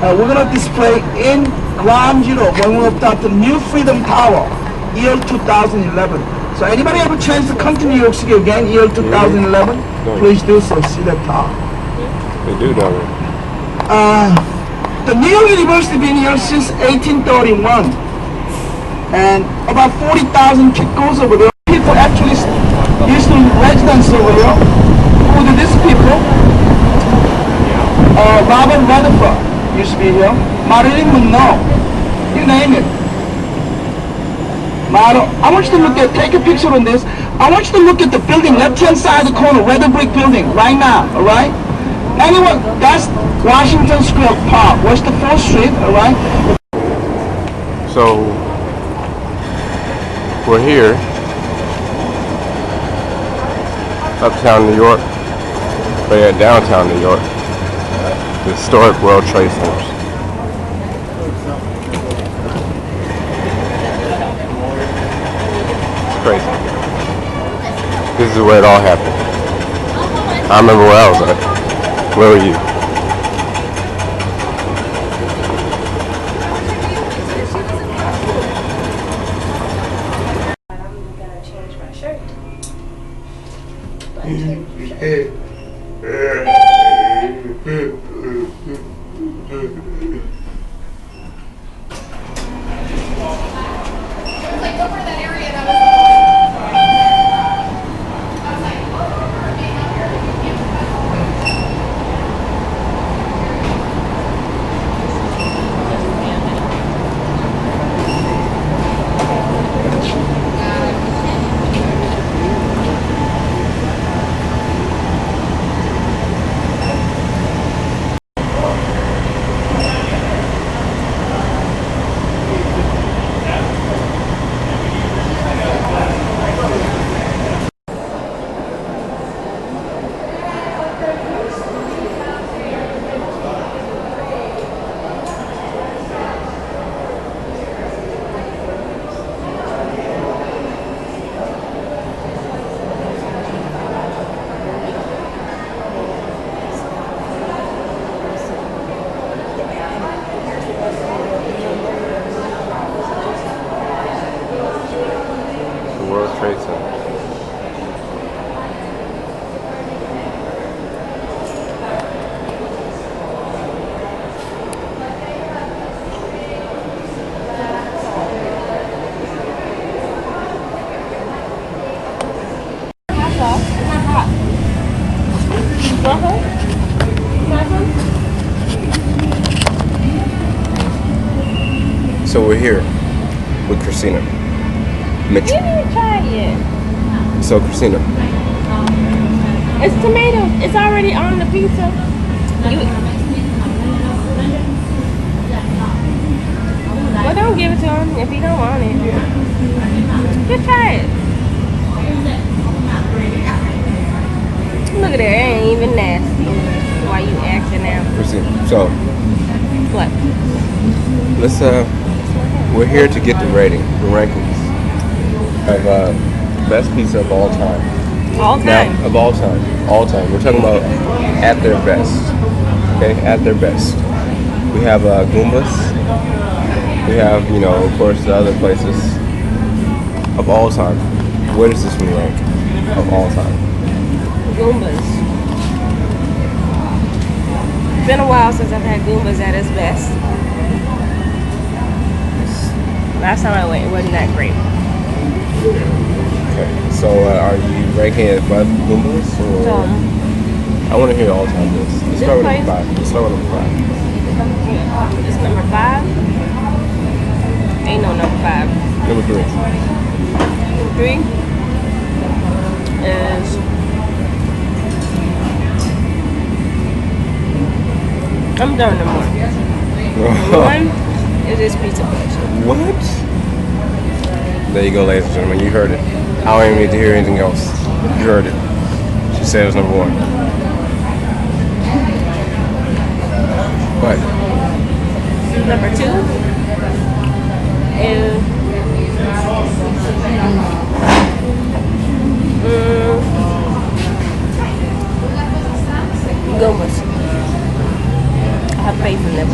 We're going to display in ground zero when we open up the new Freedom Tower, year 2011. So anybody have a chance to come to New York City again, year 2011, please do so, see that tower. They do down there. The New York University been here since 1831. And about 40,000 kids goes over there. People actually used to residence over there. Who are these people? Robert Rutherford used to be here. Marilyn Monroe. You name it. I want you to look at, take a picture on this. I want you to look at the building, left-hand side of the corner, red brick building, right now, alright? Anyone, that's Washington Square Park, what's the 4th Street, alright? So we're here, uptown New York, but yeah, downtown New York, the historic World Trade Centers. It's crazy. This is where it all happened. I remember where I was at. Where were you? I'm gonna change my shirt. The World Trade Center. want her? You want some? So we're here with Christina You Mitchell. didn't even try it yet. So Christina, It's tomatoes. It's already on the pizza. Well, don't give it to him if he don't want it. Just try it. Look at that. It ain't even nasty. Why you acting out? Christina. So What? let's we're here to get the rating, the rankings of best pizza of all time. All time. Now, of all time. We're talking about at their best. Okay, at their best. We have Goombas. We have, of course, the other places. Of all time, where does this one rank? Of all time. Goombas. It's been a while since I've had Goombas at its best. Last time I went, it wasn't that great. Okay, so are you ranking it above Goombas? Or So, I want to hear all time this. Let's start with place? number 5. Let's start with number 5. it's number 5. Ain't no number 5. Number 3. Number 3 is I'm done no more. One is this pizza place. What? There you go, ladies and gentlemen. You heard it. I don't even need to hear anything else. You heard it. She said it was number 1. What? Number 2 is Goombas. I have faith in them.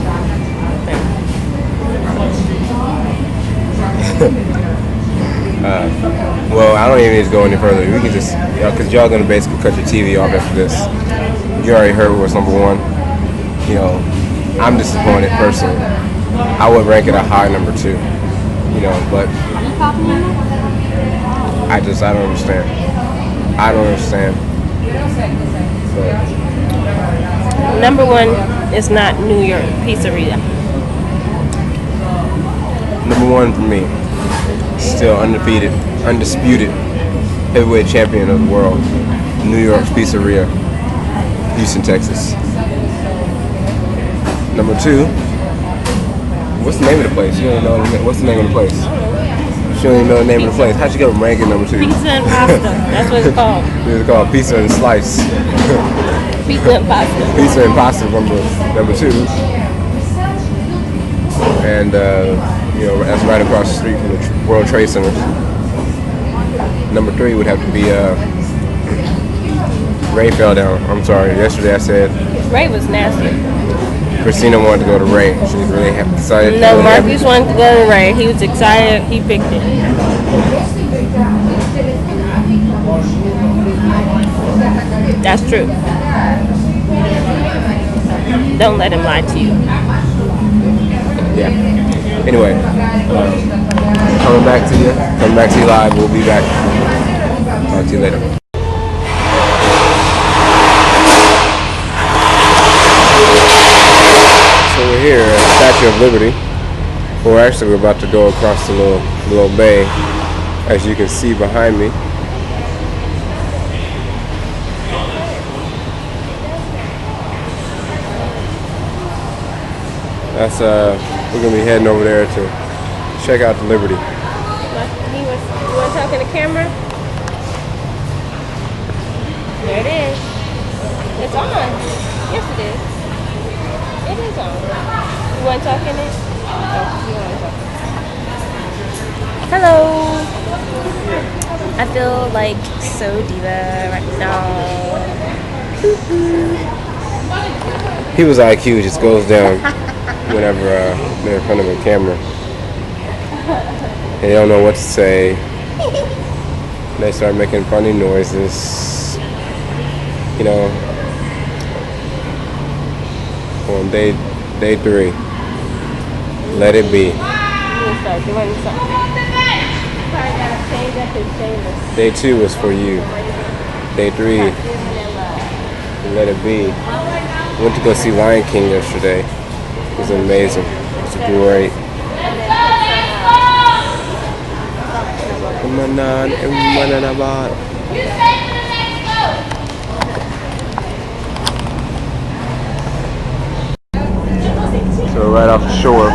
Well, I don't even need to go any further. We can just, because y'all gonna basically cut your TV off after this. You already heard what's number 1. I'm disappointed personally. I would rank it a high number 2. But I don't understand. I don't understand. Number 1 is not New York Pizzeria. Number 1 for me, still undefeated, undisputed heavyweight champion of the world, New York's Pizzeria, Houston, Texas. Number 2, what's the name of the place? You don't know what's the name of the place? She don't even know the name of the place. How'd you go ranking number 2? Pizza and pasta. That's what it's called. It's called Pizza and Slice. Pizza and pasta. Pizza and Pasta number 2. And that's right across the street from the World Trade Center. Number 3 would have to be Ray fell down. I'm sorry. Yesterday I said Ray was nasty. Christina wanted to go to Ray. She was really excited. No, Marcus wanted to go to Ray. He was excited. He picked it. That's true. Don't let him lie to you. Yeah. Anyway, coming back to you live. We'll be back. Talk to you later. So we're here at the Statue of Liberty. Or actually, we're about to go across the little bay, as you can see behind me. That's we're gonna be heading over there to check out the Liberty. You want to talk in the camera? There it is. It's on. Yes, it is. It is on. You want to talk in it? Oh, you want to talk. Hello. I feel like so diva right now. People's IQ just goes down whenever they're in front of a camera. They don't know what to say. They start making funny noises. On day 3, let it be. Start doing something. Probably gotta change up his famous. Day 2 is for you. Day 3 Let It Be. Went to go see Lion King yesterday. It was amazing. It was great. So right off the shore,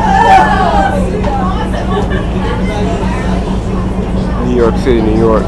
New York City, New York.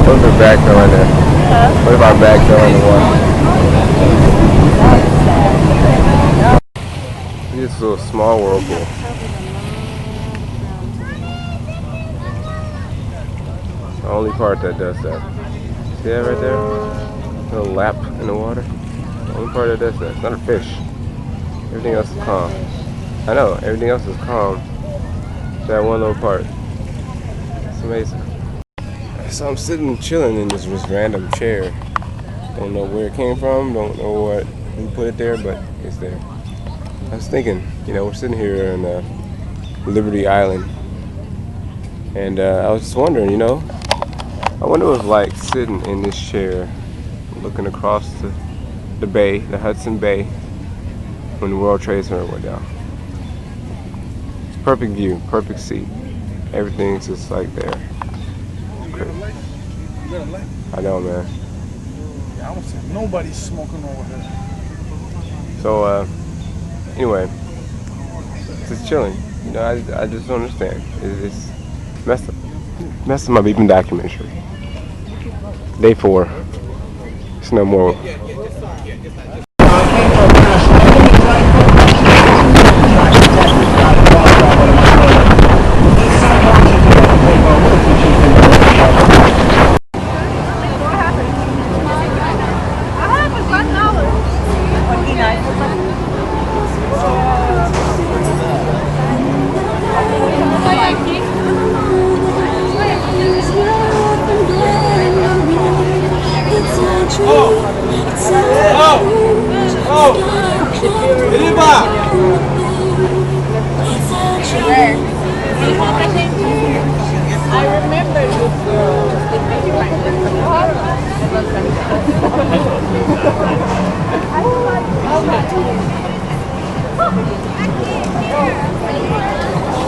What if our back fell in there? What if our back fell in the water? This is a little small whirlpool. The only part that does that. See that right there? Little lap in the water. The only part that does that. It's not a fish. Everything else is calm. I know, everything else is calm. It's that one little part. It's amazing. So I'm sitting chilling in this random chair. Don't know where it came from, don't know who put it there, but it's there. I was thinking, we're sitting here on Liberty Island, and I was just wondering, I wonder what it was like sitting in this chair, looking across the bay, the Hudson Bay, when the World Trade Center went down. It's perfect view, perfect seat. Everything's just like there. I know, man. I don't see nobody smoking over here. So, anyway, just chilling. I just don't understand. It's messed up. Messed up my beeping documentary. Day 4. It's no more.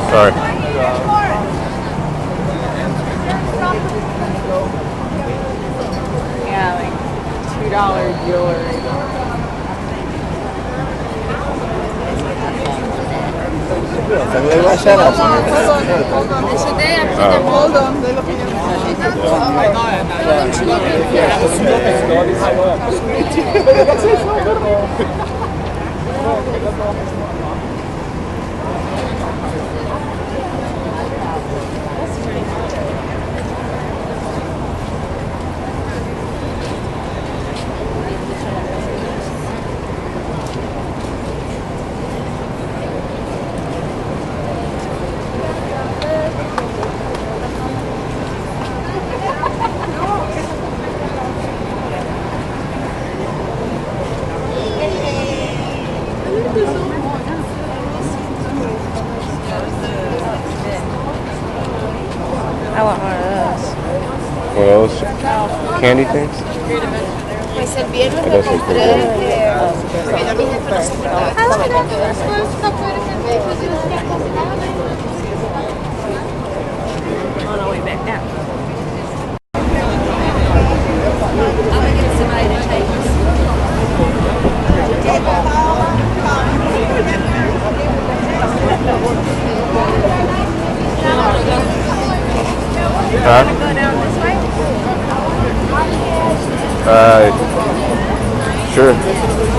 Sorry. Yeah, like $2 jewelry. Hold on. One of those candy things? Pues el viernes I me got some compré, paper. porque ya mi jefe no se puede. On our way back down. I'm gonna get somebody to take us. Huh? Go down this way? Sure.